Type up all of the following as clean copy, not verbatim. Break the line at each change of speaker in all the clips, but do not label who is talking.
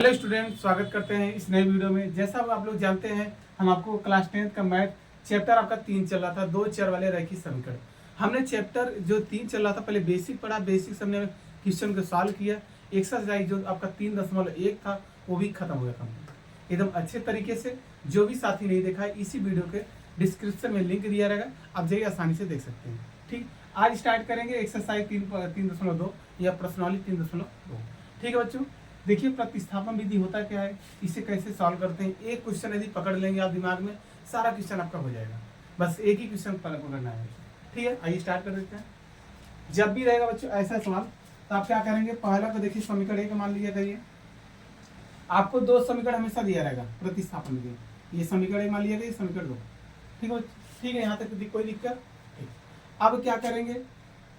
Hello student, स्वागत करते हैं इस नए वीडियो में। जैसा आप लोग जानते हैं, हम आपको क्लास 10th का मैथ चैप्टर आपका 3 चल रहा था, 2 चर वाले रैखिक समीकरण। हमने चैप्टर जो 3 चल रहा था पहले बेसिक पढ़ा, बेसिक से हमने क्वेश्चन को सॉल्व किया। एक्सरसाइज जो आपका 3.1 था वो भी खत्म हो गया था एकदम अच्छे तरीके से। जो भी साथी नहीं देखा है, इसी वीडियो के डिस्क्रिप्शन में लिंक दिया रहेगा, आप जाइए आसानी से देख सकते हैं। ठीक, आज स्टार्ट करेंगे एक्सरसाइज 3.2 या प्रश्नावली 3.2। ठीक है बच्चों, देखिए प्रतिस्थापन विधि होता क्या है, इसे कैसे सॉल्व करते हैं। एक क्वेश्चन यदि पकड़ लेंगे आप दिमाग में, सारा क्वेश्चन आपका हो जाएगा। बस एक ही क्वेश्चन पकड़ना है। ठीक है, आइए स्टार्ट कर देते हैं। जब भी रहेगा बच्चों ऐसा सवाल, तो आप क्या करेंगे, पहला तो देखिए समीकरण एक मान लिया करिए। आपको 2 समीकरण हमेशा दिया रहेगा प्रतिस्थापन विधि। ये समीकरण एक मान लिया गया, समीकरण 2। ठीक है, ठीक है, यहाँ तक कोई दिक्कत। अब क्या करेंगे,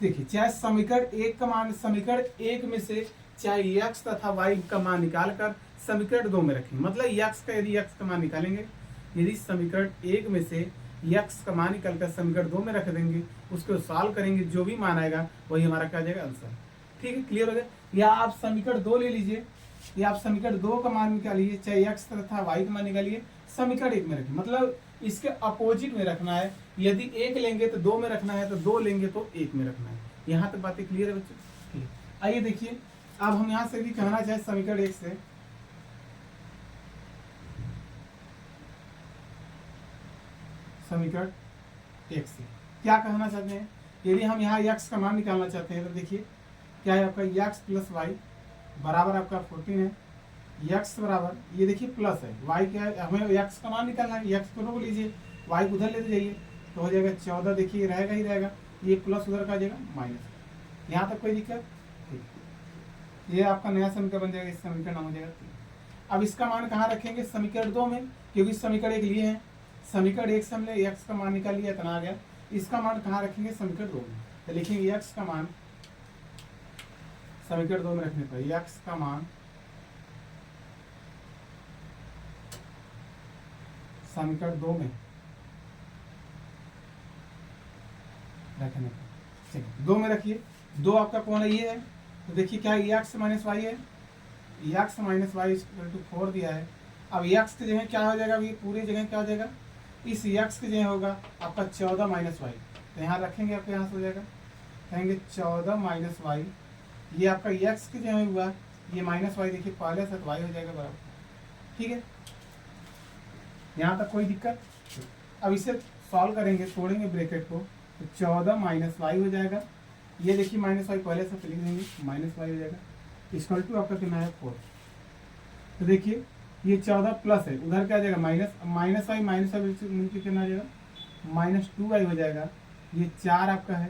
देखिए चाहे समीकरण एक में से चाहे यक्स तथा वाई का मान निकालकर समीकरण 2 में रखें। मतलब यक्स का यदि यक्स का मान निकालेंगे, यदि समीकरण 1 में से यक्स का मान निकालकर समीकरण 2 में रख देंगे, उसको सॉल्व करेंगे, जो भी मान आएगा वही हमारा क्या जाएगा, आंसर। ठीक है, क्लियर हो गया। या आप समीकरण 2 ले लीजिए, या आप समीकरण 2 का मान निकालिए, चाहे यक्स तथा वाई का मान निकालिए, समीकरण 1 में रखें। मतलब इसके अपोजिट में रखना है। यदि 1 लेंगे तो 2 में रखना है, तो 2 लेंगे तो 1 में रखना है। यहाँ तक बातें क्लियर है बच्चों। ठीक, आइए देखिए, अब हम यहां से भी कहना चाहे समीकरण 1 से, समीकरण 1 से क्या कहना चाहते हैं। यदि हम यहाँ यक्स का मान निकालना चाहते हैं, तो देखिए क्या है आपका, यक्स प्लस वाई बराबर आपका 14 है। यक्स बराबर, ये देखिए प्लस है, वाई क्या है, हमें यक्स का मान निकालना है। यक्स को रोक लीजिए, वाई को उधर लेते जाइए, तो हो जाएगा 14। देखिए रहेगा ही रहेगा, ये प्लस उधर का जाएगा माइनस। यहाँ तक कोई दिक्कत। ये आपका नया समीकरण बन जाएगा, इस समीकरण नाम हो जाएगा 3। अब इसका मान कहाँ रखेंगे, समीकरण 2 में, क्योंकि समीकरण 1 लिए हैं। समीकरण 1 से हमने x का मान निकाल लिया, इतना आ गया। इसका मान कहाँ रखेंगे, समीकरण 2 में। तो लिखेंगे x का मान समीकरण 2 में रखने पर x का मान समीकरण 2 में रखने पर, चलिए 2 में रखिए। 2 आपका कौन है, ये है। तो देखिए क्या है, एक्स माइनस वाई है, X minus Y equal to 4 दिया है। अब एक्स की जगह क्या हो जाएगा, ये पूरी जगह क्या हो जाएगा, इस एक्स की जगह होगा आपका 14 माइनस वाई। तो यहाँ रखेंगे, आपके यहाँ से हो जाएगा, कहेंगे 14 माइनस वाई। ये आपका एक्स की जगह हुआ, ये माइनस वाई, देखिए पहले से वाई हो जाएगा बराबर। ठीक है, यहाँ तक कोई दिक्कत। अब इसे सॉल्व करेंगे, तोड़ेंगे ब्रैकेट को, तो 14 माइनस वाई हो जाएगा। ये देखिए माइनस वाई पहले से लिख देंगे, माइनस वाई हो जाएगा, इक्वल टू आपका कितना है 4। तो देखिए ये 14 प्लस है, उधर क्या आ जाएगा माइनस, माइनस वाई मिलकर कितना आ जाएगा, -2y हो जाएगा। ये 4 आपका है,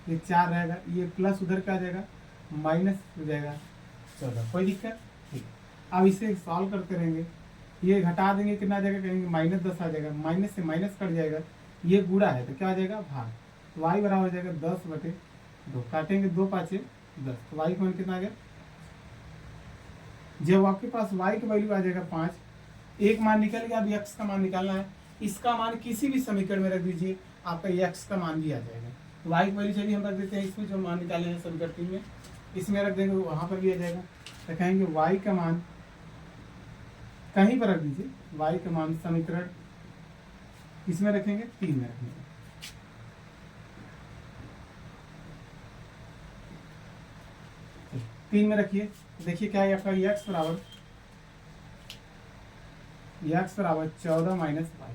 ये 4 रहेगा, ये प्लस उधर क्या आ जाएगा, माइनस हो जाएगा 14। कोई दिक्कत। ठीक, अब इसे सॉल्व करते रहेंगे, ये घटा देंगे, कितना आ जाएगा, कहेंगे -10 आ जाएगा। माइनस से माइनस कट जाएगा, ये गुणा है तो क्या आ जाएगा, भाग। तो y बराबर हो जाएगा 10/2, काटेंगे 2 5 10, तो y का मान कितना आ गया। जब आपके पास y की वैल्यू आ जाएगा 5, एक मान निकल गया, अब x का मान निकालना है। इसका मान किसी भी समीकरण में रख दीजिए, आपका x का मान भी आ जाएगा। तो y की वैल्यू चलिए हम रख देते हैं, इसमें जो मान निकाले हैं समीकरण 3 में, इसमें रख देंगे, वहां पर भी आ जाएगा। तो कहेंगे y का मान कहीं पर रख दीजिए, y का मान समीकरण इसमें रखेंगे, 3 में रखेंगे। तीन में रखिए, तो देखिए क्या है आपका, x बराबर 14 माइनस वाई।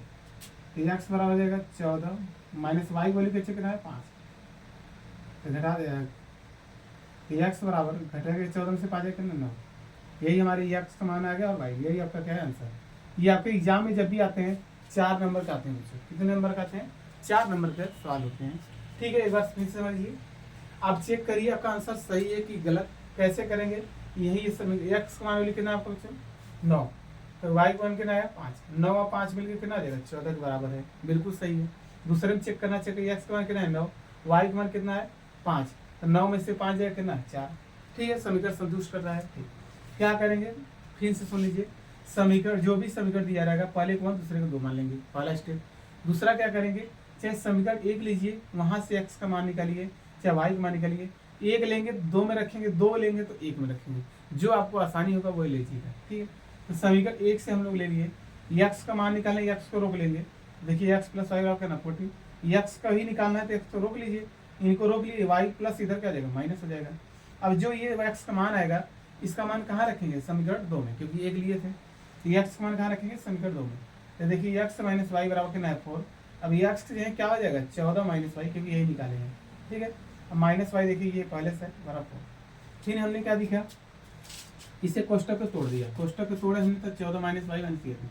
तो x बराबर हो जाएगा 14 माइनस वाई, बोली कैसे कितना है 5, तो घटा देगा। तो x बराबर घटेगा 14 में से 5 कितना 9। यही हमारे x का मान आ गया, और भाई यही आपका क्या है आंसर। ये आपके एग्जाम में जब भी आते हैं 4 नंबर का आते हैं बच्चों, कितने नंबर का आते हैं, 4 नंबर के सवाल होते हैं। ठीक है, एक बार फिर से समझिए, आप चेक करिए आपका आंसर सही है कि गलत। कैसे करेंगे, यही एक्स का मान वैल्यू कितना है आपको 9, तो वाई का मान कितना है 5, 9 और 5 मिलकर कितना आ जाएगा 14 के बराबर है, बिल्कुल सही है। दूसरे में चेक करना चाहिए, एक्स का मान कितना है 9, वाई का मान कितना है 5, तो 9 में से 5 जाएगा कितना है 4। ठीक है, समीकरण संतुष्ट कर रहा है। ठीक, क्या करेंगे, फिर से सुन लीजिए, समीकरण जो भी समीकरण दिया रहेगा, पहले को 1 दूसरे को 2 मान लेंगे, पहला स्टेप। दूसरा क्या करेंगे, चाहे समीकरण 1 लीजिए, वहां से एक्स का मान निकालिए, चाहे वाई का मान निकालिए। 1 लेंगे 2 में रखेंगे, 2 लेंगे तो 1 में रखेंगे। जो आपको आसानी होगा वही लीजिएगा, ठीक है। तो समीकरण 1 से हम लोग ले लिए, यक्स का मान निकालना है, यक्स को रोक लेंगे। देखिए यक्स प्लस वाई आपका ना 40, यक्स का ही निकालना है तो एक्स को रोक लीजिए, इनको रोक लीजिए, वाई प्लस इधर क्या जाएगा माइनस हो जाएगा। अब जो ये एक्स का मान आएगा इसका मान कहाँ रखेंगे, समीकरण 2 में, क्योंकि एक लिए थे। तो एक्स का मान कहाँ रखेंगे, समीकरण 2 में। तो देखिए एक्स माइनस वाई बराबर कितना है 4। अब एक्स जो है क्या हो जाएगा 14 माइनस वाई, क्योंकि यही निकाले हैं, ठीक है। अब माइनस वाई देखिए ये पहले से बराबर 4। फिर हमने क्या दिखा, इसे कोष्टक को तोड़ दिया, कोष्टक को तोड़े हमने तो 14 माइनस वाई बन किया था।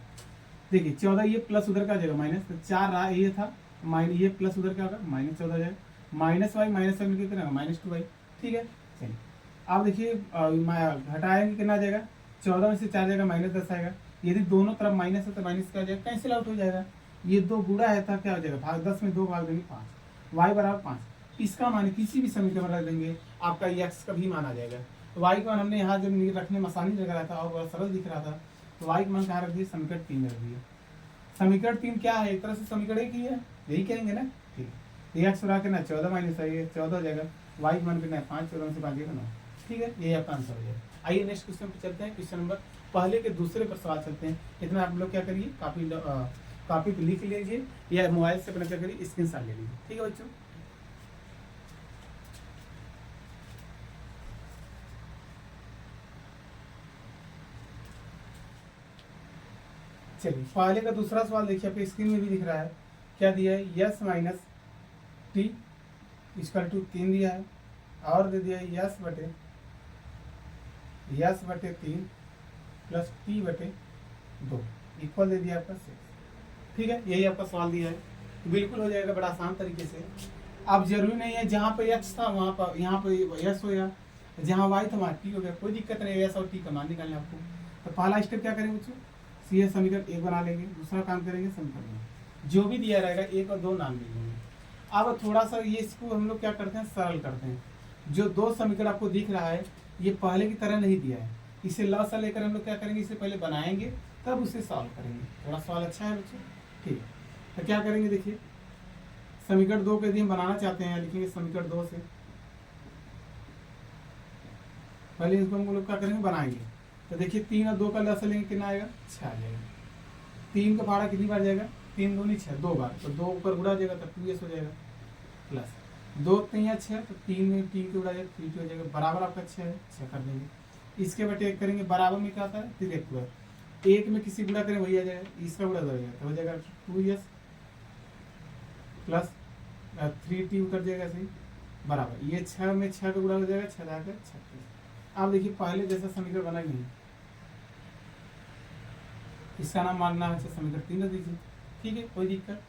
देखिए 14 ये प्लस उधर का जाएगा माइनस, तो 4 रहा ये था माइनस, ये प्लस उधर क्या होगा माइनस 14 जाएगा, माइनस वाई माइनस वाई कितना माइनस 2 वाई, ठीक है। चलिए अब देखिए घटाएंगे कितना आ जाएगा, 14 में से 4 जाएगा माइनस 10 आएगा। यदि दोनों तरफ माइनस है तो माइनस क्या हो जाएगा, कैंसिल आउट हो जाएगा। ये 2 गुणा है था क्या हो जाएगा, भाग 10 में 2 भाग देंगे 5, वाई बराबर 5। इसका मान किसी भी समीकरण में रख देंगे आपका एक्स का भी मान आ जाएगा। तो वाई का मान हमने यहाँ जब रखने में आसानी लग रहा था और बड़ा सरल दिख रहा था, तो वाई का मान कहाँ रख दिया, समीकरण 3 में रख दिया। समीकरण 3 क्या है, एक तरह से समीकरण एक ही है, यही कहेंगे ना, ठीक है। एक्स बराबर कितना 14 माइनस वाई 14 हो जाएगा, वाई का मान कितना है 5, 14 में से 5 9, ठीक है। ये आपका आंसर हो जाएगा। आइए नेक्स्ट क्वेश्चन पर चलते हैं, क्वेश्चन नंबर पहले के दूसरे पर सवाल चलते हैं। इतना आप लोग क्या करिए, कॉपी पे लिख लीजिए या मोबाइल से अपना क्या करिए स्क्रीनशॉट ले लीजिए, ठीक है बच्चों। चलिए पहले का दूसरा सवाल देखिए, आपके स्क्रीन में भी दिख रहा है, क्या दिया है, S minus T equal to 3 दिया है, और दे दिया है यस बटे 3 प्लस टी बटे 2 इक्वल दे दिया आपका 6, ठीक है। यही आपका सवाल दिया है, बिल्कुल हो जाएगा बड़ा आसान तरीके से। अब जरूरी नहीं है जहाँ पे एक्स था वहाँ पर यहाँ पे यस हो गया, जहाँ वाई था वहाँ टी हो गया, कोई दिक्कत नहीं है, यस और टी का मान निकालना आपको। तो पहला स्टेप क्या करेंगे बच्चों, सीधे समीकरण 1 बना लेंगे, दूसरा काम करेंगे समीकरण जो भी दिया रहेगा 1 और 2 नाम लिख लेंगे। अब थोड़ा सा ये इसको हम लोग क्या करते हैं, सरल करते हैं। जो 2 समीकरण आपको दिख रहा है ये पहले की तरह नहीं दिया है, इसे ल सा लेकर हम लोग क्या करेंगे, इसे पहले बनाएंगे तब उसे सॉल्व करेंगे। थोड़ा सवाल अच्छा है बच्चों, ठीक है। तो क्या करेंगे, देखिए समीकरण 2 के यदि हम बनाना चाहते हैं, लिखेंगे समीकरण 2 से पहले इसको हम लोग क्या करेंगे, बनाएंगे। तो देखिए 3 और 2 का लसा लेंगे, कितना आएगा 6 आ जाएगा। 3 का भाड़ा कितनी बार जाएगा, 3 दूनी 6 2 बार, तो 2 ऊपर गुड़ा हो जाएगा तो 2s हो जाएगा, प्लस 2 3 6 तो 3 में 3 के उड़ा जाएगा 3 हो जाएगा, बराबर आपका 6 है, 6 कर देंगे। इसके बटे 1 करेंगे, बराबर में क्या आता है 3 1 में किसी गुड़ा करें वही आ जाएगा, इसका गुड़ा हो जाएगा तो हो जाएगा 2s प्लस 3t उतर जाएगा सही, बराबर ये 6 में 6 का गुड़ा हो जाएगा 6 जाकर 36। आप देखिए पहले जैसा समीकरण बना नहीं, इसका नाम मानना है समीकरण 3 रख दीजिए, ठीक है, कोई दिक्कत।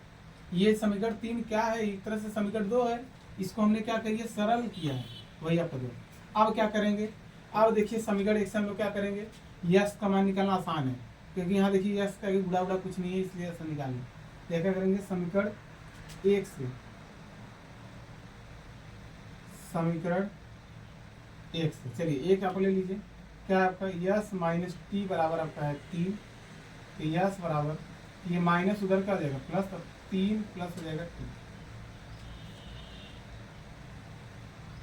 ये समीकरण 3 क्या है, एक तरह से समीकरण 2 है, इसको हमने क्या करिए सरल किया है, वही आपका 2। अब क्या करेंगे, अब देखिए समीकरण 1 से हम लोग क्या करेंगे, यस का मान निकालना आसान है, क्योंकि यहाँ देखिए यस का गुड़ा उड़ा कुछ नहीं है, इसलिए ऐसा निकालेंगे। तो क्या करेंगे, समीकरण 1 से समीकरण 1 से चलिए 1 आप ले लीजिए, क्या आपका यस माइनस टी बराबर आपका है 3, तो यस बराबर ये माइनस उधर का आ जाएगा प्लस, तो 3 प्लस हो जाएगा 2,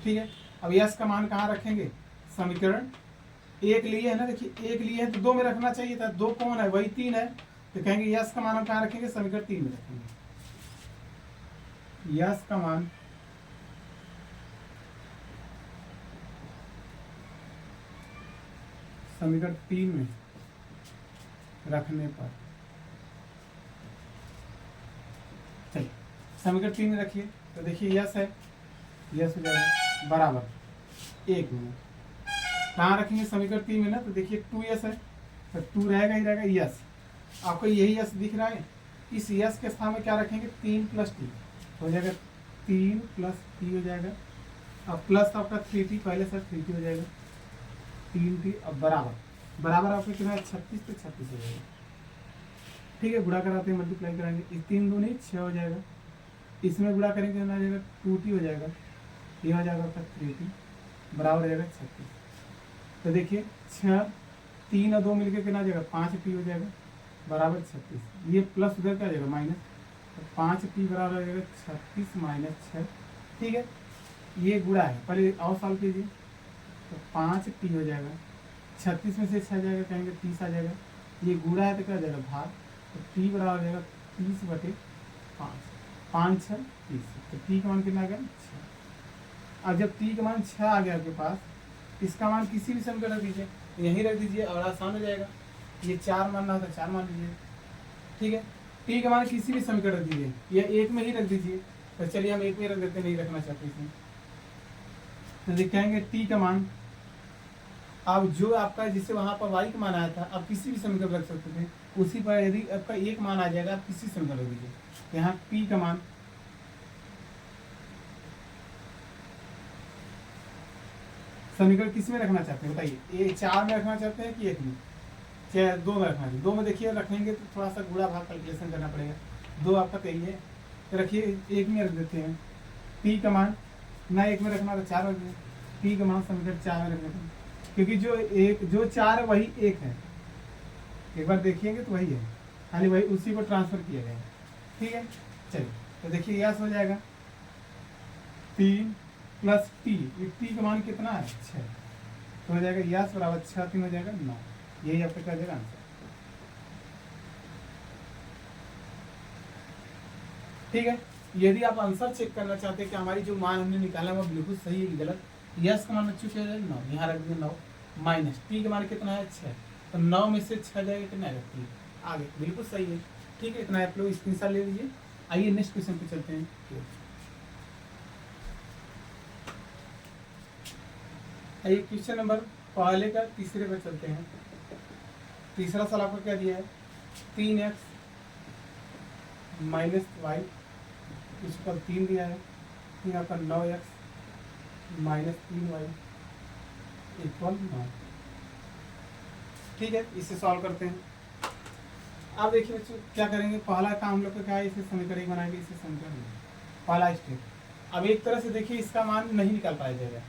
ठीक है। अब यस का मान कहाँ रखेंगे, समीकरण 1 लिए है ना, देखिए 1 लिए है तो 2 में रखना चाहिए था, 2 कौन है वही 3 है, तो कहेंगे यस का मान हम कहाँ रखेंगे, समीकरण 3 में रखेंगे। यस का मान समीकरण 3 में रखने पर, चलिए समीकरण 3 में रखिए, तो देखिए यस है, यस हो जाएगा बराबर 1 में कहाँ रखेंगे समीकरण 3 में ना, तो देखिए 2s है तो 2 रहेगा ही रहेगा, यस आपको यही यस दिख रहा है, इस यस के स्थान में क्या रखेंगे 3 प्लस टी हो जाएगा, 3 प्लस टी हो जाएगा, अब प्लस आपका 3t पहले से 3t हो जाएगा, 3t अब बराबर आपका कितना है 36, तो 36 हो जाएगा, ठीक है। गुणा कराते हैं, मल्टीप्लाई कराएंगे, इस 3 दूनी 6 हो जाएगा, इसमें गुणा करेंगे कितना आ जाएगा 2t हो जाएगा, ये हो जाएगा आपका 3t बराबर हो जाएगा 36। तो देखिए 6 3 और 2 मिलकर कितना आ जाएगा 5t हो जाएगा बराबर 36, ये प्लस उधर क्या आ जाएगा माइनस, तो 5t बराबर हो जाएगा 36 माइनस 6, ठीक है। ये गुणा है, पहले और सॉल्व कीजिए, तो 5t हो जाएगा 36 में से 6 जाएगा, कहेंगे 30 आ जाएगा। ये गुणा है तो क्या हो जाएगा भाग, तो टी बराबर हो जाएगा 30/5, 5 6 30। तो टी का मान कितना आ गया 6। अब जब टी का मान 6 आ गया आपके पास, इसका मान किसी भी समीकरण रख दीजिए, यहीं रख दीजिए और आसान हो जाएगा। ये 4 मानना होता है 4 मान लीजिए, ठीक है। टी का मान किसी भी समीकरण रख दीजिए या एक में ही रख दीजिए। तो चलिए हम एक में रख देते, नहीं रखना चाहते इसमें। तो दिखाएंगे टी का मान, अब जो आपका जिससे वहां पर वाई का मान आया था, आप किसी भी समीकरण रख सकते थे, उसी पर यदि आपका एक मान आ जाएगा आप किसी समीकरण रख दीजिए। यहाँ पी का मान, समीकरण किस में रखना चाहते हैं बताइए, ये 4 में रखना चाहते हैं कि 1 में, चाहे 2 में रखना चाहिए। 2 में देखिए रखेंगे तो थोड़ा सा गुणा भाग कैलकुलेशन करना पड़ेगा। 2 आपका कही है, तो रखिए 1 में रख देते हैं। पी का मान ना 1 में रखना तो 4 रख दें। पी का मान समीकरण 4 में रख देते हैं, क्योंकि जो 4 है वही 1 है। एक बार देखिएंगे तो वही है, खाली वही उसी को ट्रांसफर किया गया है, ठीक है। चलिए तो देखिए यस हो जाएगा 3 प्लस टी, टी का मान कितना है 6, तो हो जाएगा यस बराबर 6 3 हो जाएगा 9। यही आपका क्या जाएगा आंसर, ठीक है। यदि आप आंसर चेक करना चाहते हैं कि हमारी जो मान हमने निकाला वो बिल्कुल सही है कि गलत, यस का मान बच्चों क्या है 9, यहाँ रख दिए 9, माइनस टी का मान कितना है 6, तो 9 में से 6 जाएगा कितना आएगा 3, आगे बिल्कुल सही है, ठीक है। इतना आप लोग स्क्रीनशॉट ले लीजिए। आइए नेक्स्ट क्वेश्चन पे चलते हैं। आइए क्वेश्चन नंबर पहले का तीसरे पे चलते हैं। तीसरा सवाल आपको क्या दिया है, 3x माइनस वाई इस पर 3 दिया है, फिर आपका 9x माइनस 3y इक्वल 9, ठीक है। इसे सॉल्व करते हैं। अब देखिए बच्चों क्या करेंगे, पहला काम हम लोग का क्या है, इसे समीकरण बनाएंगे, इसे समीकरण पहला स्टेप। अब एक तरह से देखिए इसका मान नहीं निकाल पाया जाएगा,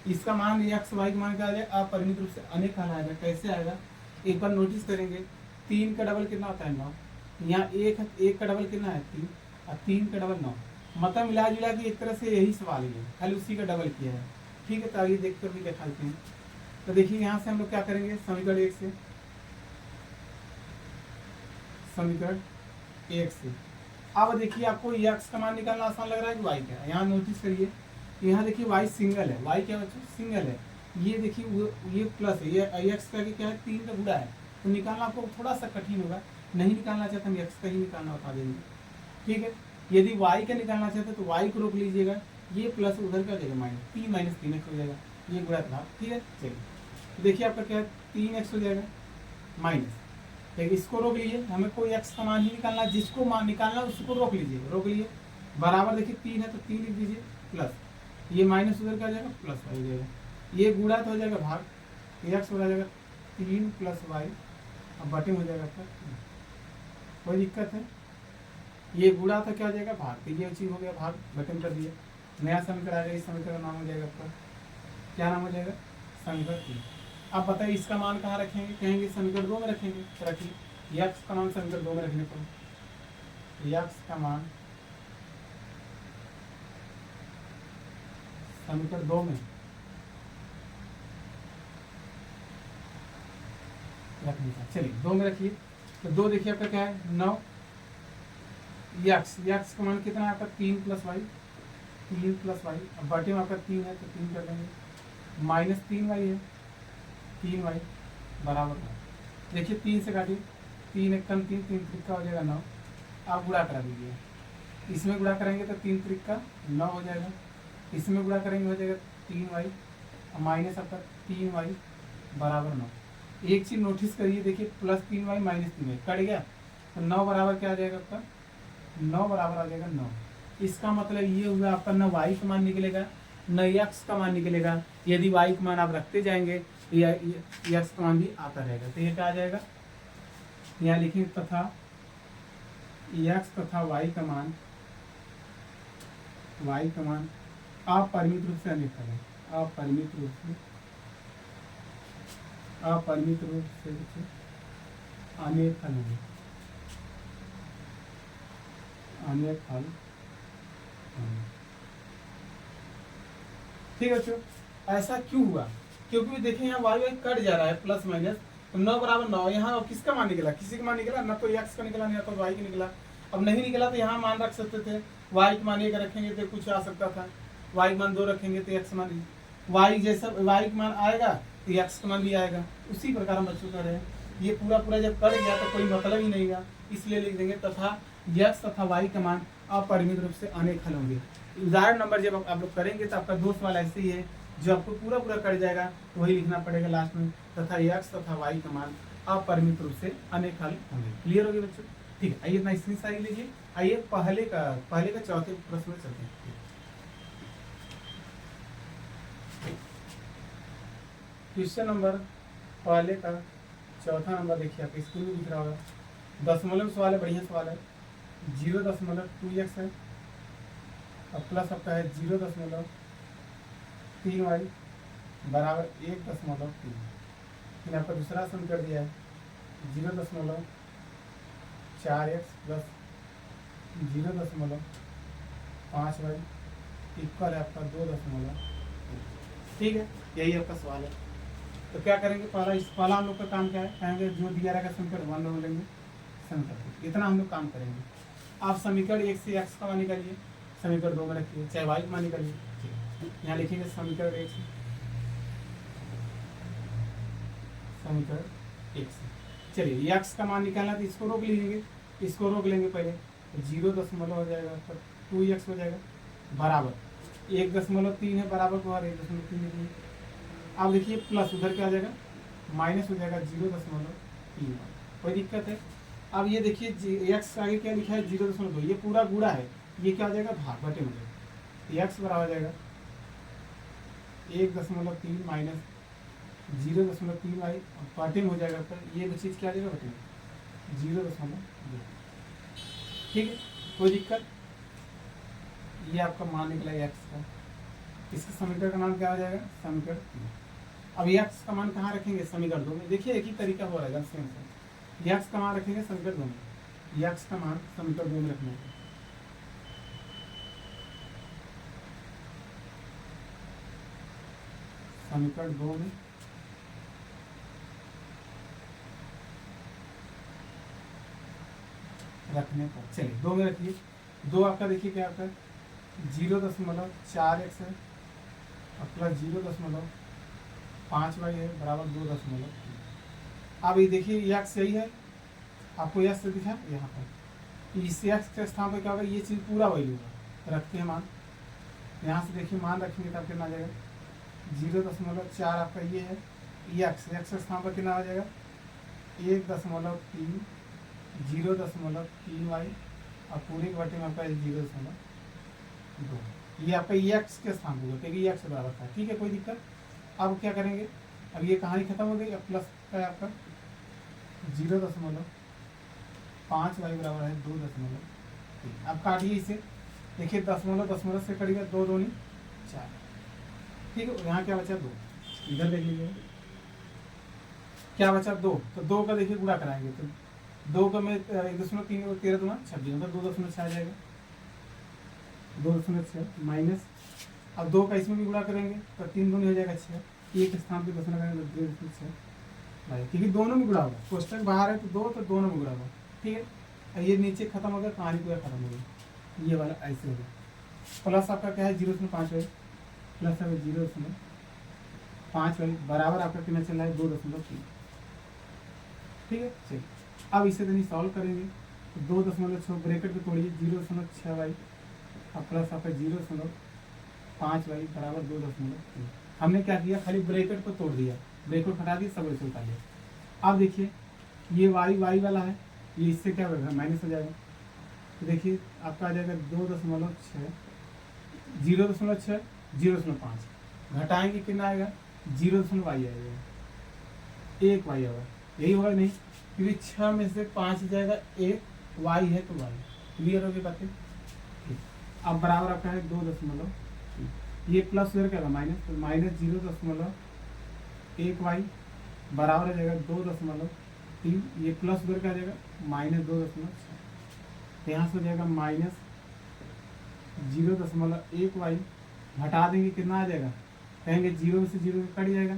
इसका मान एक्स वाई का मान क्या आ जाएगा, अपरिमित रूप से अनेक कहलाएगा। कैसे आएगा, एक बार नोटिस करेंगे, 3 का डबल कितना होता है 9, यहाँ एक का डबल कितना है 3, और 3 का डबल 9, मतलब मिला जुला के एक तरह से यही सवाल है, खाली उसी का डबल किया है, ठीक है। तो आइए देख कर भी दिखाते हैं। तो देखिए यहाँ से हम लोग क्या करेंगे, समीकरण 1 से, समीकरण 1 से अब देखिए आपको x का मान निकालना आसान लग रहा है कि y का, यहाँ नोटिस करिए, यहाँ देखिए y सिंगल है, y क्या बच्चों सिंगल है, ये देखिए ये प्लस है, ये x का क्या है 3 का गुणा है, तो निकालना आपको थोड़ा सा कठिन होगा। नहीं निकालना चाहते हम x का ही निकालना बता देंगे, ठीक है। यदि y का निकालना चाहते तो y को रोक लीजिएगा, ये प्लस उधर का जाएगा माइनस, 3 माइनस 3x हो जाएगा, ये गुणा था, ठीक है। चलिए तो देखिए आपका क्या है 3x हो जाएगा माइनस, लेकिन इसको रोक लीजिए, हमें कोई x का मान ही निकालना, जिसको मान निकालना उसको रोक लीजिए, रोक लिए बराबर, देखिए 3 है तो 3 लिख दीजिए, प्लस ये माइनस उधर का जाएगा प्लस वाई हो जाएगा, ये गुणा तो हो जाएगा भाग, x हो जाएगा 3 प्लस वाई, अब बटे हो जाएगा आपका, कोई दिक्कत है, ये गुणा तो क्या हो जाएगा भाग, तो ये चीज हो गया भाग, बटन कर दिए, नया समीकरण आ जाएगा, इस समीकरण का नाम हो जाएगा आपका, क्या नाम हो जाएगा समीकरण 3। अब बताइए इसका मान कहाँ रखेंगे, कहेंगे समीकरण 2 में रखेंगे, तो रखिए x का मान समीकरण 2 में रखने पर x का मान समीकरण 2 में रखने का, चलिए 2 में रखिए। तो 2 देखिए आपका क्या है 9, x का मान कितना है आपका 3 प्लस वाई, 3 प्लस वाई, अब बटे में आपका 3 है तो 3 कर देंगे, माइनस 3y है, 3y बराबर है, देखिए 3 से काटिए, 3 एक कम 3, 3 त्रिक का हो जाएगा 9, आप गुणा करा दीजिए, इसमें गुणा करेंगे तो 3 त्रिक का 9 हो जाएगा, इसमें गुणा करेंगे हो जाएगा 3y, माइनस आपका 3y बराबर 9। एक चीज नोटिस करिए, देखिए plus 3y minus 3y cut गया, तो 9 बराबर क्या आ जाएगा आपका 9 बराबर आ जाएगा 9। इसका मतलब ये हुआ आपका न y का मान निकलेगा न x का मान निकलेगा, यदि y का मान आप रखते जाएंगे या x का मान भी आता रहेगा, तो ये क्या आ जाएगा, यहाँ लिखिए तथा x तथा y का मान अपरिमित रूप से अनेक है, अपरिमित रूप से अनेक हल होंगे, अनेक हल, ठीक है बच्चों। ऐसा क्यों हुआ, क्योंकि देखें यहाँ वाई वाई कट जा रहा है प्लस माइनस, तो 9 बराबर 9, यहाँ किसका मान निकला, किसी का मान निकला ना, तो एक्स का निकला ना तो वाई का निकला। अब नहीं निकला तो यहाँ मान रख सकते थे, वाई का मान 1 रखेंगे तो कुछ आ सकता था, वाई का मान 2 रखेंगे तो एक्स मान, वाई जैसा वाई का मान आएगा तो एक्स का मान भी आएगा। उसी प्रकार हम बच्चों कर रहे हैं, ये पूरा पूरा जब कट गया तो कोई मतलब ही नहीं है, इसलिए लिख देंगे तथा एक्स तथा वाई का मान अपरिमित रूप से अनेक हल होंगे। उदाहरण नंबर जब आप लोग करेंगे तो आपका 2 सवाल ऐसे ही है जो आपको पूरा पूरा कट जाएगा, तो वही लिखना पड़ेगा लास्ट में, तथा एक्स तथा वाई का मान अपरिमित रूप से अनेक हल होंगे। क्लियर हो गया बच्चों? ठीक है, आइए इतना स्क्रीनशॉट लीजिए। आइए पहले का चौथे प्रश्न में चलते हैं। क्वेश्चन नंबर पहले का चौथा नंबर देखिए, आपके स्क्रीन में दिख रहा होगा। दशमलव सवाल है, बढ़िया सवाल है। 0.2x है और प्लस आपका है 0.3y बराबर 1.3। फिर आपका दूसरा सम कर दिया है 0.4x प्लस 0.5y इक्वल है आपका 2.। ठीक है, यही आपका सवाल है। तो क्या करेंगे, पहला हम लोग का काम क्या है, कहेंगे जो दिया रहेगा समीकरण 1 में लेंगे, समीकरण इतना हम लोग काम करेंगे। आप समीकरण 1 से एक्स का मान निकालिए, समीकरण 2 में रखिए, चाहे वाई का मान निकालिए। यहाँ लिखेंगे समीकरण 1 से, समीकरण 1 से। चलिए एक्स का मान निकालना तो इसको रोक लीजिए, इसको रोक लेंगे पहले, तो 0.0 हो जाएगा, तो 2x हो जाएगा बराबर 1.3 है, बराबर को 1.3 लिखिए। अब देखिए प्लस उधर क्या आ जाएगा, माइनस हो जाएगा 0.3। कोई दिक्कत है? अब ये देखिए एक्स आगे क्या लिखा है 0.2, ये पूरा गुणा है, ये क्या हो जाएगा भाग बटे में जाएगा, एक्स बराबर हो जाएगा 1.3 माइनस 0.3y बटे में हो जाएगा, पर ये चीज़ क्या आ जाएगा बटे में 0.2। ठीक है, कोई दिक्कत? ये आपका मान निकला एक्स का, इसके समीकरण का नाम क्या हो जाएगा, समीकरण 3। अब एक्स का मान कहाँ रखेंगे, समीकरण 2 में। देखिए एक ही तरीका हो रहेगा, सेम सेम। एक्स का मान रखेंगे समीकरण 2 में, एक्स का मान समीकरण 2 में रखना है। समीकरण 2 में रखने पर, चलिए 2 में रखिए। 2 आपका देखिए क्या आपका 0.4x है और प्लस 0.5y है बराबर 2.3। अब ये देखिए एक्स यही है, आपको एक्स से दिखा यहाँ पर, इस एक्स के स्थान पर क्या होगा, ये चीज़ पूरा वही होगा, रखते हैं मान। यहाँ से देखिए मान रखेंगे तब कितना आ जाएगा 0.4 आपका ये है, एक्स एक्स के स्थान पर कितना आ जाएगा 1.3, 0.3y और पूरे के बटे में आपका 0.2। ये आपका एक्स के स्थान पर, क्योंकि एक्स बराबर था। ठीक है, कोई दिक्कत? अब क्या करेंगे, अब ये कहानी खत्म हो गई। अब प्लस का है आपका 0.5y बराबर है 2.3। अब काटिए इसे, देखिए दशमलव से कटिएगा, 2 2 4। ठीक है, यहाँ क्या बचा 2, इधर देख लीजिए क्या बचा 2, तो 2 का देखिए गुणा कराएंगे, तो 2 का में 1.3 13 2 26, मतलब 2.6 आ जाएगा, 2.6 माइनस। अब 2 का इसमें भी गुणा करेंगे तो 3 दूनी हो जाएगा 6, एक स्थान पे दशमलव लगाएंगे तो 2.6 भाई, क्योंकि दोनों में गुणा होगा, क्वेश्चन बाहर है तो 2, तो दोनों में गुणा होगा। ठीक है, ये नीचे खत्म हो गया, कहानी पूरा खत्म हो गया। ये वाला ऐसे हो गया। प्लस आपका क्या है 0.5y, प्लस है 0.5y बराबर आपका कितना चल रहा है 2.3। ठीक है, चलिए अब इसे तो नहीं सॉल्व करेंगे, तो 2.6 ब्रैकेट पे तोड़िए, 0.6y और प्लस आपका 0.5y बराबर 2.3। हमने क्या किया, खाली ब्रैकेट को तोड़ दिया, ब्रैकेट हटा दिया, सब ऐसे उतार लिया। अब देखिए ये वाई वाला है, ये इससे क्या होगा माइनस हो जाएगा, तो देखिए आपका आ जाएगा 2.6, 0.6 0.5 घटाएंगे कितना आएगा 0.y आएगा, 1y आएगा, यही होगा नहीं, क्योंकि 6 में से 5 जाएगा, 1 y है तो y। क्लियर हो गई बातें? अब बराबर आपका है 2.3, ये प्लस उधर क्या होगा माइनस, तो माइनस 0.1y बराबर हो जाएगा 2.3, ये प्लस उधर क्या आ जाएगा माइनस 2.6, तो यहाँ से हो जाएगा माइनस 0.1y, घटा देंगे कितना आ जाएगा, कहेंगे 0 में से 0 कट जाएगा,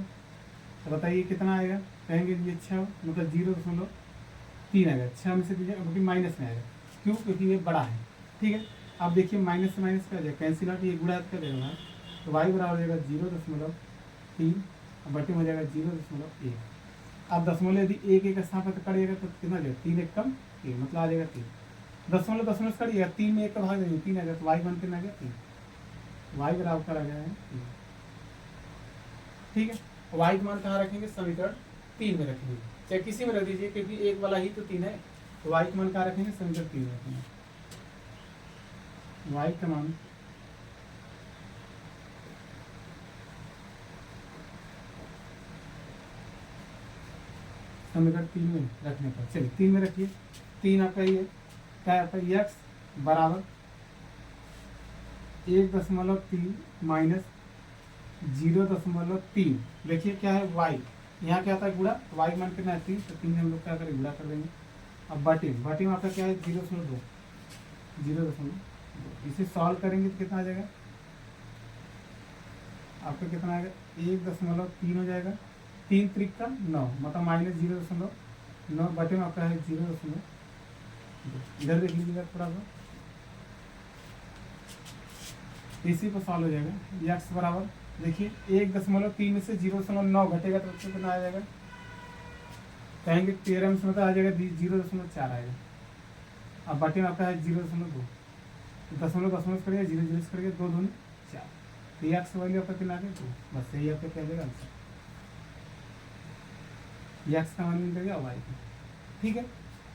तो बताइए कितना आएगा, कहेंगे ये 6 मतलब 0.3 आएगा, 6 में से दीजिए क्योंकि माइनस में आएगा, क्यों, क्योंकि ये बड़ा है। ठीक है, अब देखिए माइनस से माइनस कर जाएगा, कैंसिल आउट, ये गुणा कर देगा, तो y बराबर हो जाएगा 0.3 और बटे में हो जाएगा 0.1। अब दशमलव यदि एक एक स्थान पर करिएगा तो कितना जाएगा, 3 एक कम 1, मतलब आ जाएगा 3। दशमलव दशमलव से करिएगा, 3 में 1 का भाग देंगे 3 आ जाएगा, तो y बनते आ गया 3, y बराबर कर आ गया है 3। ठीक है, y का मान कहाँ रखेंगे, समीकरण 3 में रखेंगे, चाहे किसी में रख दीजिए क्योंकि एक वाला ही तो 3 है, तो y का मान कहाँ रखेंगे, समीकरण 3 में रखेंगे। y का मान समीकरण 3 में रखने पर, चलिए 3 में रखिए। 3 आपका ये क्या है, आपका x बराबर 1.3 माइनस 0.3, देखिए क्या है y, यहाँ क्या आता है गुणा, y मान कितना है 3, तो 3 हम लोग क्या करें गुणा कर देंगे। अब बटे में आपका क्या है 0.2, इसे सॉल्व करेंगे तो कितना आ जाएगा, आपका कितना आएगा 1.3 हो जाएगा, 3 त्रिक का 9 मतलब माइनस 0.9, बटे में आपका है 0.2, इधर देख लीजिएगा थोड़ा सा, इसी पर सॉल्व हो जाएगा। x बराबर देखिए 1.3 में से 0.9 घटेगा तो कितना आ जाएगा, कहेंगे 13 में से मतलब आ जाएगा 0.4 आएगा। अब बटे में आपका है 0.2, दशमलव दशमलव से करिए 0 0 से करिए 2 2 4, तो ये एक्स वैल्यू आपका कितना आ गया 2, बस यही आपका क्या देगा आंसर, ये एक्स का मान मिल जाएगा वाई का। ठीक है,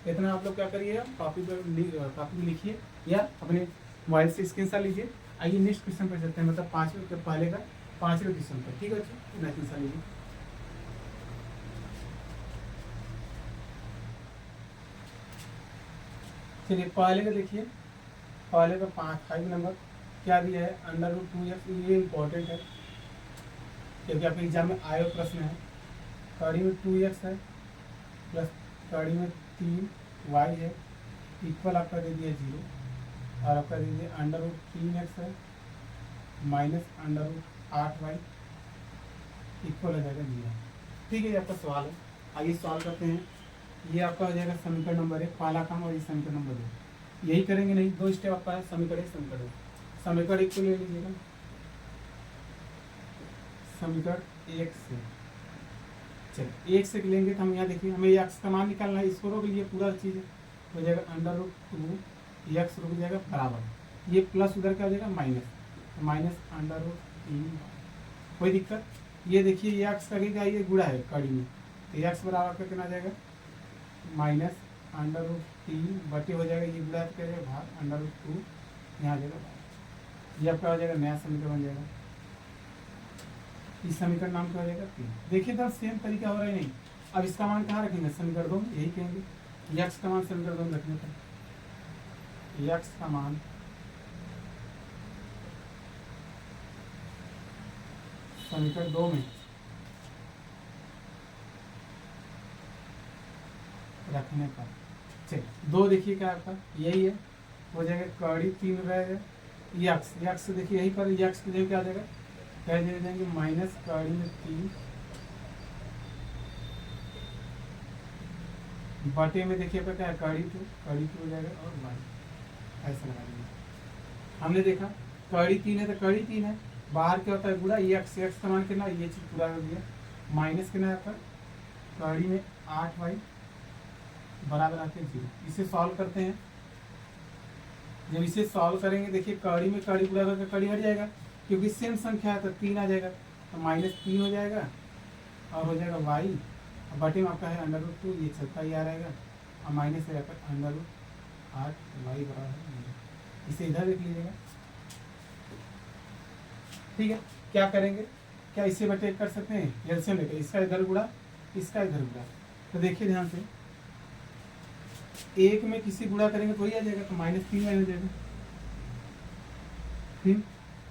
इतना आप लोग क्या करिए, कॉपी पर लिखिए या अपने मोबाइल से स्क्रीनशॉट लीजिए। आइए नेक्स्ट क्वेश्चन पर चलते हैं, मतलब 5वें के पहले का 5वें क्वेश्चन पर। ठीक है अच्छा, नेक्स्ट क्वेश्चन लीजिए। चलिए पहले का देखिए, पहले का 5 नंबर क्या दिया है, √2x, ये इम्पोर्टेंट है क्योंकि आपके एग्जाम में आया प्रश्न है। कड़ी में 2x है प्लस कड़ी में 3y है, इक्वल आपका दे दिया 0, और आपका दे दिया √3x है माइनस √8y इक्वल हो जाएगा 0। ठीक है, ये आपका सवाल है, आइए सॉल्व करते हैं। ये आपका हो जाएगा समीकरण नंबर 1 पहला काम, और ये समीकरण नंबर 2, यही करेंगे नहीं, 2 स्टेप आपका है, समीकरण 1 समीकरण 2। समीकरण 1 को ले लीजिएगा, समीकरण 1 से, चलिए 1 से लेंगे तो हम यहाँ देखिए हमें x का मान निकालना है, इसको रोक लीजिए, पूरा चीज़ हो जाएगा √2x रुक जाएगा बराबर, ये प्लस उधर क्या हो जाएगा माइनस, माइनस √3, कोई दिक्कत। ये देखिए ये x का क्या, ये गुणा है कड़ी में, तो x बराबर का कितना आ जाएगा माइनस √3 बटे हो जाएगा, ये गुणा क्या जाएगा भाग √2, यहाँ आ जाएगा, ये आपका हो जाएगा नया समीकरण बन जाएगा। इस समीकरण नाम क्या हो जाएगा 3। देखिए तो सेम तरीका हो रहा है नहीं। अब इसका मान कहाँ रखेंगे, समीकरण 2 में, यही कहेंगे x का मान समीकरण 2 में रखने पर, x का मान समीकरण 2 में रखने पर, चलिए 2 देखिए क्या आपका यही है, हो जाएगा कड़ी 3 रहेगा, यक्स देखिए यही पर, यक्स की जगह क्या आ जाएगा, क्या दे देंगे माइनस कड़ी में 3 बटे में देखिए आपका क्या है कड़ी 2 हो जाएगा, और y ऐसा लगा देंगे। हमने देखा कड़ी 3 है तो कड़ी 3 है, बाहर क्या होता है गुणा, यक्स का मान कितना, ये चीज़ पूरा हो गया, माइनस कितना है आपका कड़ी में 8y बराबर आते हैं 0। इसे सॉल्व करते हैं, जब इसे सॉल्व करेंगे देखिए कड़ी में कड़ी पूरा करके कड़ी हट जाएगा, क्योंकि सेम संख्या है तो 3 आ जाएगा, तो -3 हो जाएगा, और हो जाएगा y, बटे में आपका है √2, ये चलता ही आ रहेगा, और माइनस हो जाएगा √8y बराबर, इसे इधर देख लीजिएगा। ठीक है, क्या करेंगे, क्या इससे बटे कर सकते हैं, एलसीएम लेकर, इसका इधर गुणा इसका इधर गुणा, तो देखिए ध्यान से, एक में किसी गुणा करेंगे तो ही आ जाएगा, तो -3 हो जाएगा। फिर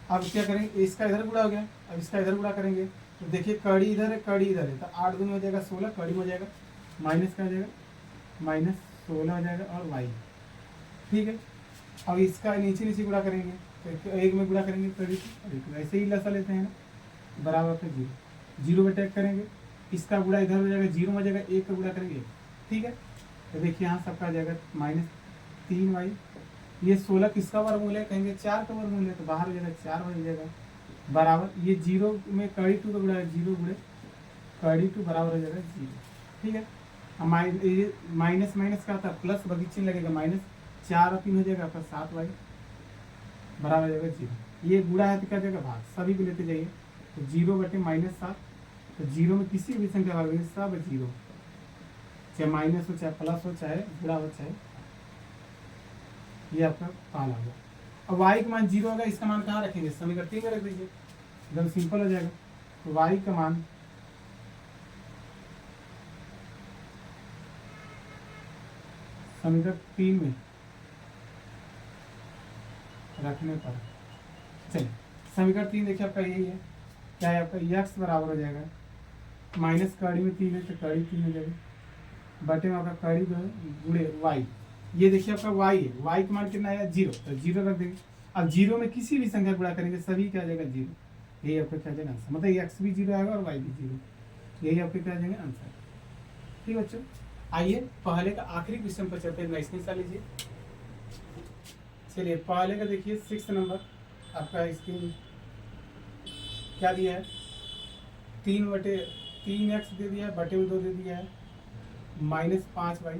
अब क्या करेंगे, इसका इधर गुणा हो गया, अब इसका इधर गुणा करेंगे तो देखिए कड़ी इधर है कड़ी इधर है, तो 8 दूनी हो जाएगा 16, कड़ी में हो जाएगा माइनस का हो जाएगा -16 हो जाएगा, और y। ठीक है, अब इसका नीचे नीचे गुणा करेंगे, तो एक में गुणा करेंगे कड़ी तो ऐसे ही लसा लेते हैं ना, बराबर पे 0 बटे 1 करेंगे इसका गुणा इधर हो जाएगा, 0 में जाएगा, 1 का गुणा करेंगे, ठीक है। तो देखिए यहाँ सबका आ जाएगा -3y। ये 16 किसका वर्गमूल है, कहेंगे 4 का वर्गमूल है, तो बाहर हो जाएगा 4y हो जाएगा, बराबर ये 0 में कड़ी 2 का गुणा है, 0 गुणे कड़ी 2 बराबर हो जाएगा 0, ठीक है। अब ये माइनस माइनस का आता है प्लस, बगीचे लगेगा -4 और 3 हो जाएगा आपका 7y बराबर हो जाएगा 0। ये गुणा है तो क्या जाएगा भाग, सभी को लेते जाइए, तो 0 बटे -7, तो 0 में किसी भी संख्या भाग देंगे सब 0, चाहे माइनस हो चाहे प्लस हो चाहे गुणा हो चाहे, ये आपका पाला होगा। अब y का मान 0 होगा, इसका मान कहाँ रखेंगे, समीकरण 3 में रख दीजिए, एकदम सिंपल हो जाएगा। तो y का मान समीकरण 3 में रखने पर, चलिए समीकरण 3 देखिए आपका यही है, क्या है आपका, x बराबर हो जाएगा माइनस कड़ी में 3 है तो कड़ी 3 हो जाएगा, बटे में आपका कड़ी जो है गुणे y। ये देखिए आपका y है, y का मान कितना है 0, तो 0 रख देंगे। अब 0 में किसी भी संख्या गुणा करेंगे सभी क्या आ जाएगा 0, यही आपका क्या जाएगा आंसर, मतलब x भी 0 आएगा और y भी 0, यही आपके क्या जाएंगे आंसर, ठीक बच्चों। आइए पहले का आखिरी क्वेश्चन पर चलते हैं, इसमें हिस्सा लीजिए। चलिए पहले का देखिए 6 नंबर आपका, स्क्रीन क्या दिया है, 3x दे दिया है, बटे में 2 दे दिया है, -5y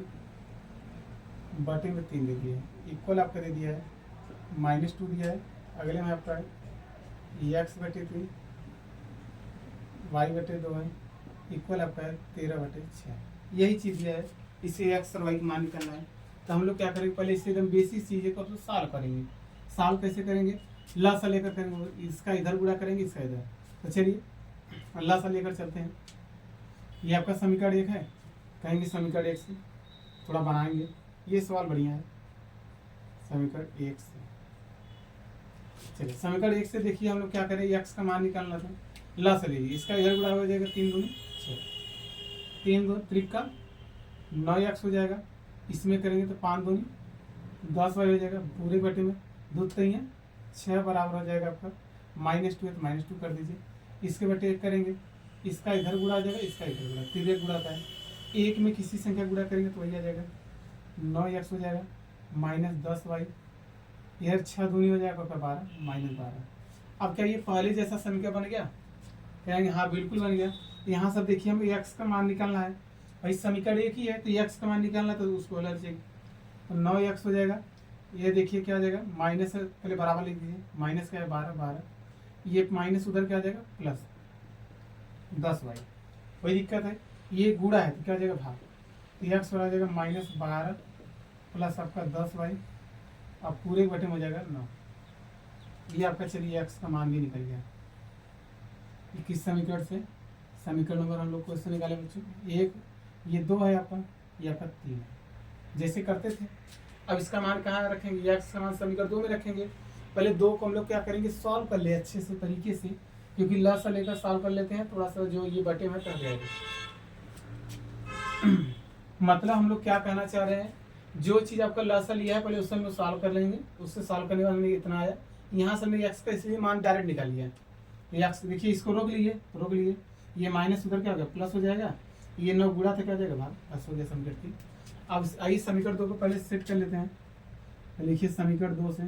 बटे में 3 दे दिया है, इक्वल आपका दे दिया है -2 दिया है, अगले में आपका x बटे 3 y बटे 2 है, इक्वल आपका है 13/6, यही चीज़ दिया है। इसे x और y का मान निकालना है, तो हम लोग क्या करेंगे, पहले इससे एकदम बेसिक चीज़ें को तो सॉल्व करेंगे। सॉल्व कैसे करेंगे, लसा लेकर करेंगे, इसका इधर गुणा करेंगे इसका इधर, तो चलिए लसा लेकर चलते हैं। ये आपका समीकरण 1 है, कहेंगे समीकरण 1 से थोड़ा बनाएंगे, ये सवाल बढ़िया है, समीकरण 1 से। चलिए समीकरण 1 से देखिए हम लोग क्या करें, x का मान निकालना था, लसा लीजिए, इसका इधर गुणा हो जाएगा 3 दूनी 6, 3 दूनी त्रिका 9x हो जाएगा, इसमें करेंगे तो 5 दूनी 10y हो जाएगा, पूरे बटे में दूध तो ही है 6 बराबर हो जाएगा आपका -2 है तो -2 कर दीजिए, इसके बटे 1 करेंगे, इसका इधर गुणा आ जाएगा, इसका इधर गुणा, तिरक गुणा था है, 1 में किसी संख्या गुणा करेंगे तो वही आ जाएगा 9x हो जाएगा -10y, इधर 6 दूनी हो जाएगा आपका 12 -12। अब क्या ये पहले जैसा समीकरण बन गया, कहेंगे हाँ बिल्कुल बन गया। यहाँ सब देखिए हमें x का मान निकालना है, भाई समीकरण 1 ही है तो x का मान निकालना है, तो उसको अलग से तो 9x हो जाएगा, ये देखिए क्या आ जाएगा माइनस, पहले बराबर लिख दीजिए, माइनस क्या है 12, ये माइनस उधर क्या आ जाएगा प्लस 10y, कोई दिक्कत है, ये गुणा है तो क्या आ जाएगा भाग, तो x हो जाएगा -12 प्लस आपका 10y, अब पूरे बटे में हो जाएगा 9, ये आपका चलिए x का मान भी निकल गया। किस समीकरण से, समीकरण नंबर हम लोग क्वेश्चन निकाले बच्चों, 1 ये 2 है आपका, ये आपका 3 है, जैसे करते थे। अब इसका मान कहाँ रखेंगे, x का मान समीकरण 2 में रखेंगे, पहले 2 को हम लोग क्या करेंगे सॉल्व कर ले अच्छे से तरीके से, क्योंकि ल से लेकर सॉल्व कर लेते हैं, थोड़ा सा जो ये बटे में कर जाएगा। मतलब हम लोग क्या कहना चाह रहे हैं, जो चीज़ आपका ल से लिया है पहले उससे हम लोग सॉल्व कर लेंगे, उससे सॉल्व करने के बाद हमें इतना आया, यहाँ से हमने x का इसलिए मान डायरेक्ट निकाल लिया, x देखिए इसको रोक लिए, ये माइनस उधर क्या हो गया प्लस हो जाएगा, ये 9 गुणा तो क्या हो जाएगा भाग प्लस हो गया समीकरण 3। अब आइए समीकरण 2 को पहले सेट कर लेते हैं, लिखिए समीकरण 2 से,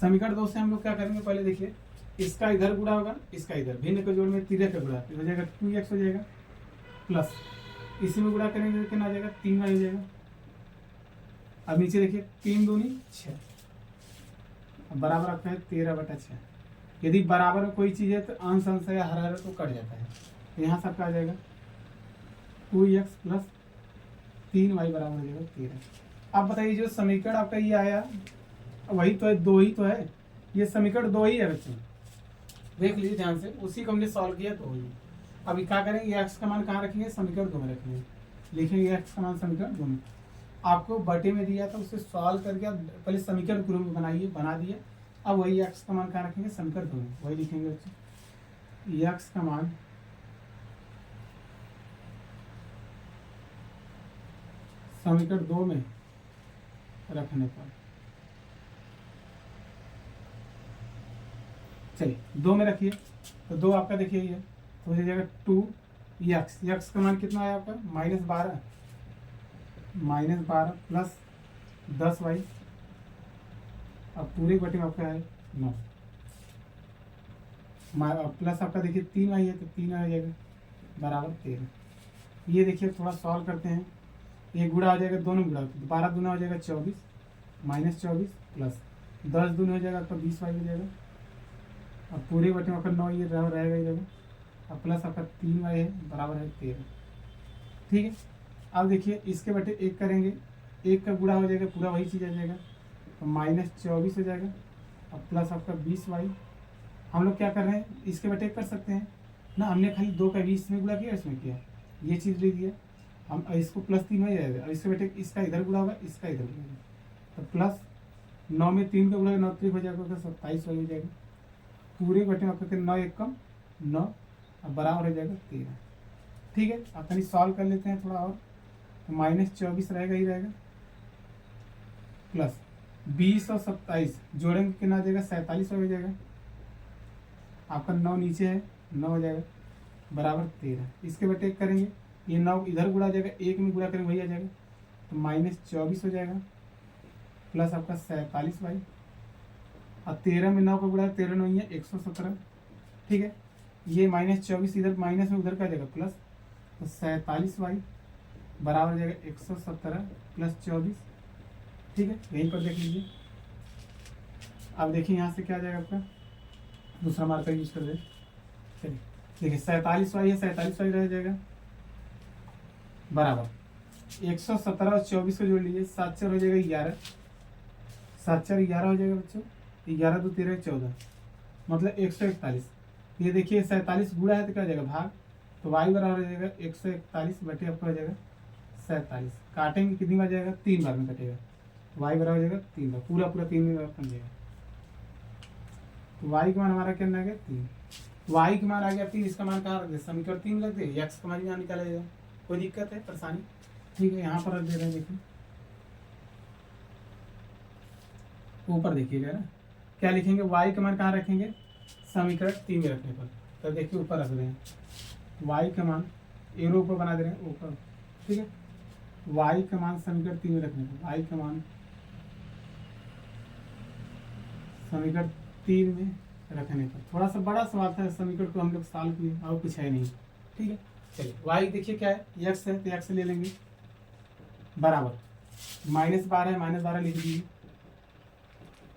समीकरण 2 से हम लोग क्या करेंगे, पहले देखिए इसका इधर गुणा होगा, इसका इधर भिन्न के जोड़ में तिरक का गुणा हो जाएगा 2x हो जाएगा, प्लस इसी में गुणा करेंगे तो कितना आ जाएगा 3y हो जाएगा। अब नीचे देखिए 3 दूनी 6, बराबर आपका है 13/6। यदि बराबर में कोई चीज़ है तो अंश अंश या हर तो कट जाता है, तो यहाँ सबका आ जाएगा 2x प्लस 3y बराबर हो जाएगा 13। अब बताइए जो समीकरण आपका ये आया वही तो है, 2 ही तो है, ये समीकरण 2 ही है बच्चों, देख लीजिए ध्यान से, उसी को हमने सॉल्व किया 2 ही। अभी क्या करेंगे, x का मान कहाँ रखेंगे, समीकरण 2 में रखेंगे, लिखेंगे x का मान समीकरण 2 में, आपको बटे में दिया था उसे सॉल्व करके आप पहले समीकरण ग्रुप में बना दिए, अब वही x का मान कहाँ रखेंगे समीकरण 2 में, वही लिखेंगे बच्चों, x का मान समीकरण 2 में रखने पर चलिए 2 में रखिए, तो 2 आपका देखिए ये तो हो जाएगा 2x, यक्स का मान कितना है आपका -12 प्लस 10y, अब पूरे बटे में आपका है 9 प्लस आपका देखिए 3y है तो 3 आ जाएगा बराबर 13। ये देखिए थोड़ा सॉल्व करते हैं, एक गुणा हो जाएगा दोनों गुणा, 12 दूना हो जाएगा 24 -24 प्लस 10 दूना हो जाएगा आपका 20y हो जाएगा, अब पूरे बटे में आपका 9 ये रहेगा ही रहेगा, अब प्लस आपका 3y है बराबर है 13। ठीक है, अब देखिए इसके बटे 1 करेंगे, 1 का गुणा हो जाएगा पूरा वही चीज़ आ जाएगा, तो -24 हो जाएगा, अब प्लस आपका 20y। हम लोग क्या कर रहे हैं, इसके बटे 1 कर सकते हैं ना, हमने खाली 2 का 20 में गुणा किया, इसमें किया, ये चीज़ लिख दिया, हम इसको +3 हो जाएगा, और इसके बेटे इसका इधर गुणा होगा, इसका इधर गुणा होगा, तो प्लस 9 में 3 का गुणा 9 3 हो जाएगा, तो 27 हो जाएगा, पूरे बटे में आपका 9 1 कम 9, अब बराबर हो जाएगा 13। ठीक है, अब कहीं सॉल्व कर लेते हैं थोड़ा और, तो -24 रहेगा ही रहेगा, प्लस 20 और 27 जोड़ेंगे कितना आ जाएगा 47 हो जाएगा, आपका 9 नीचे है 9 हो जाएगा बराबर 13। इसके बटे 1 करेंगे, ये 9 इधर गुणा जाएगा, 1 में गुणा करेंगे वही आ जाएगा, तो -24 हो जाएगा प्लस आपका 47y, अब 13 में 9 का गुणा, 13 9 है 117। ठीक है, ये -24 इधर माइनस में उधर का जाएगा प्लस, तो 47y बराबर हो जाएगा 117 प्लस 24। ठीक है, यहीं पर देख लीजिए, अब देखिए यहाँ से क्या आ जाएगा आपका, दूसरा मार्कर यूज कर दे, चलिए देखिए 47y है, 47y रह जाएगा बराबर 117 और 24 को जोड़ लीजिए, 7 4 हो जाएगा 11, 7 4 11 हो जाएगा बच्चों, 11 2 13 14, मतलब 141। ये देखिए 47 गुणा है तो क्या हो जाएगा भाग, तो y बराबर हो जाएगा 141 बटे आपका हो जाएगा 47, काटेंगे कितनी बार जाएगा 3 बार में कटेगा, y बराबर हो जाएगा 3 बार, पूरा 3 बार बन जाएगा, तो y का मान हमारा क्या आ गया 3, y का मान आ गया 3, इसका मान कहाँ रख दे, समीकरण 3 रख दे, x का मान यहाँ निकाला जाएगा, कोई दिक्कत है परेशानी। ठीक है, यहाँ पर रख दे रहे हैं, देखिए ऊपर देखिएगा ना क्या लिखेंगे, y का मान कहाँ रखेंगे, समीकरण 3 में रखने पर, तो देखिए ऊपर रख रहे हैं y का मान, एरो ऊपर बना दे रहे हैं ऊपर। ठीक है, y का मान समीकरण 3 में रखने पर, y का मान समीकरण 3 में रखने पर, थोड़ा सा बड़ा सवाल था, समीकरण को हम लोग सॉल्व किए और कुछ है नहीं। ठीक है, चलिए y देखिए क्या है, x है तो x ले लेंगे बराबर -12 है, -12 लिख दीजिए,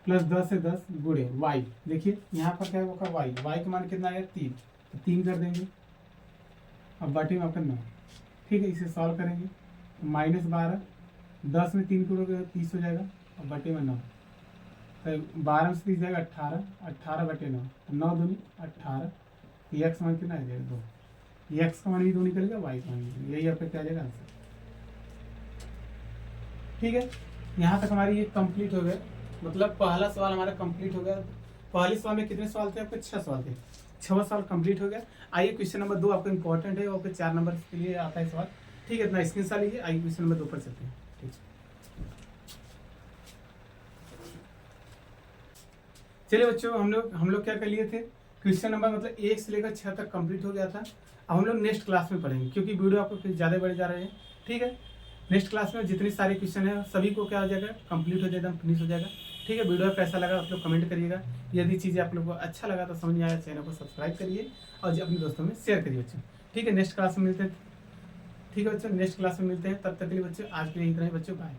प्लस 10 से 10 गुणे y, देखिए यहाँ पर क्या होगा y का मान कितना आया 3, तो 3 कर देंगे, अब बटे में आपका 9। ठीक है, इसे सॉल्व करेंगे, -12 10 में 3 जोड़ोगे 30 हो जाएगा, और बटे में 9, तो 12 में से 30 जाएगा 18, 18 बटे 9, 9 दूनी 18, x मान कितना आ जाएगा 2, x का मान भी 2 निकलेगा, y का मान निकलेगा, यही आपका क्या आ जाएगा आंसर। ठीक है, यहाँ तक हमारी ये कंप्लीट हो गया, मतलब पहला सवाल हमारा कंप्लीट हो गया। पहले सवाल में कितने सवाल थे आपके, 6 सवाल थे, 6 सवाल कंप्लीट हो गया। आइए क्वेश्चन नंबर 2 आपको इंपॉर्टेंट है, और 4 नंबर के लिए आता है सवाल। ठीक है, इतना स्क्रीनशॉट लीजिए, आइए क्वेश्चन नंबर 2 पर चलते हैं। ठीक, चलिए बच्चों, हम लोग क्या कर लिए थे, क्वेश्चन नंबर मतलब 1 से लेकर 6 तक कंप्लीट हो गया था। अब हम लोग नेक्स्ट क्लास में पढ़ेंगे, क्योंकि वीडियो आपको फिर ज़्यादा बढ़ जा रहे हैं। ठीक है, नेक्स्ट क्लास में जितने सारे क्वेश्चन हैं सभी को क्या हो जाएगा, कंप्लीट हो जाएगा, फिनिश हो जाएगा। ठीक है, वीडियो कैसा लगा आप लोग कमेंट करिएगा, यदि चीज़ें आप लोग को अच्छा लगा तो समझ में आया, चैनल को सब्सक्राइब करिए और अपने दोस्तों में शेयर करिए बच्चों। ठीक है, नेक्स्ट क्लास में मिलते हैं। ठीक है बच्चों, नेक्स्ट क्लास में मिलते हैं, तब तक के लिए बच्चों आज के लिए इतना ही बच्चों, बाय।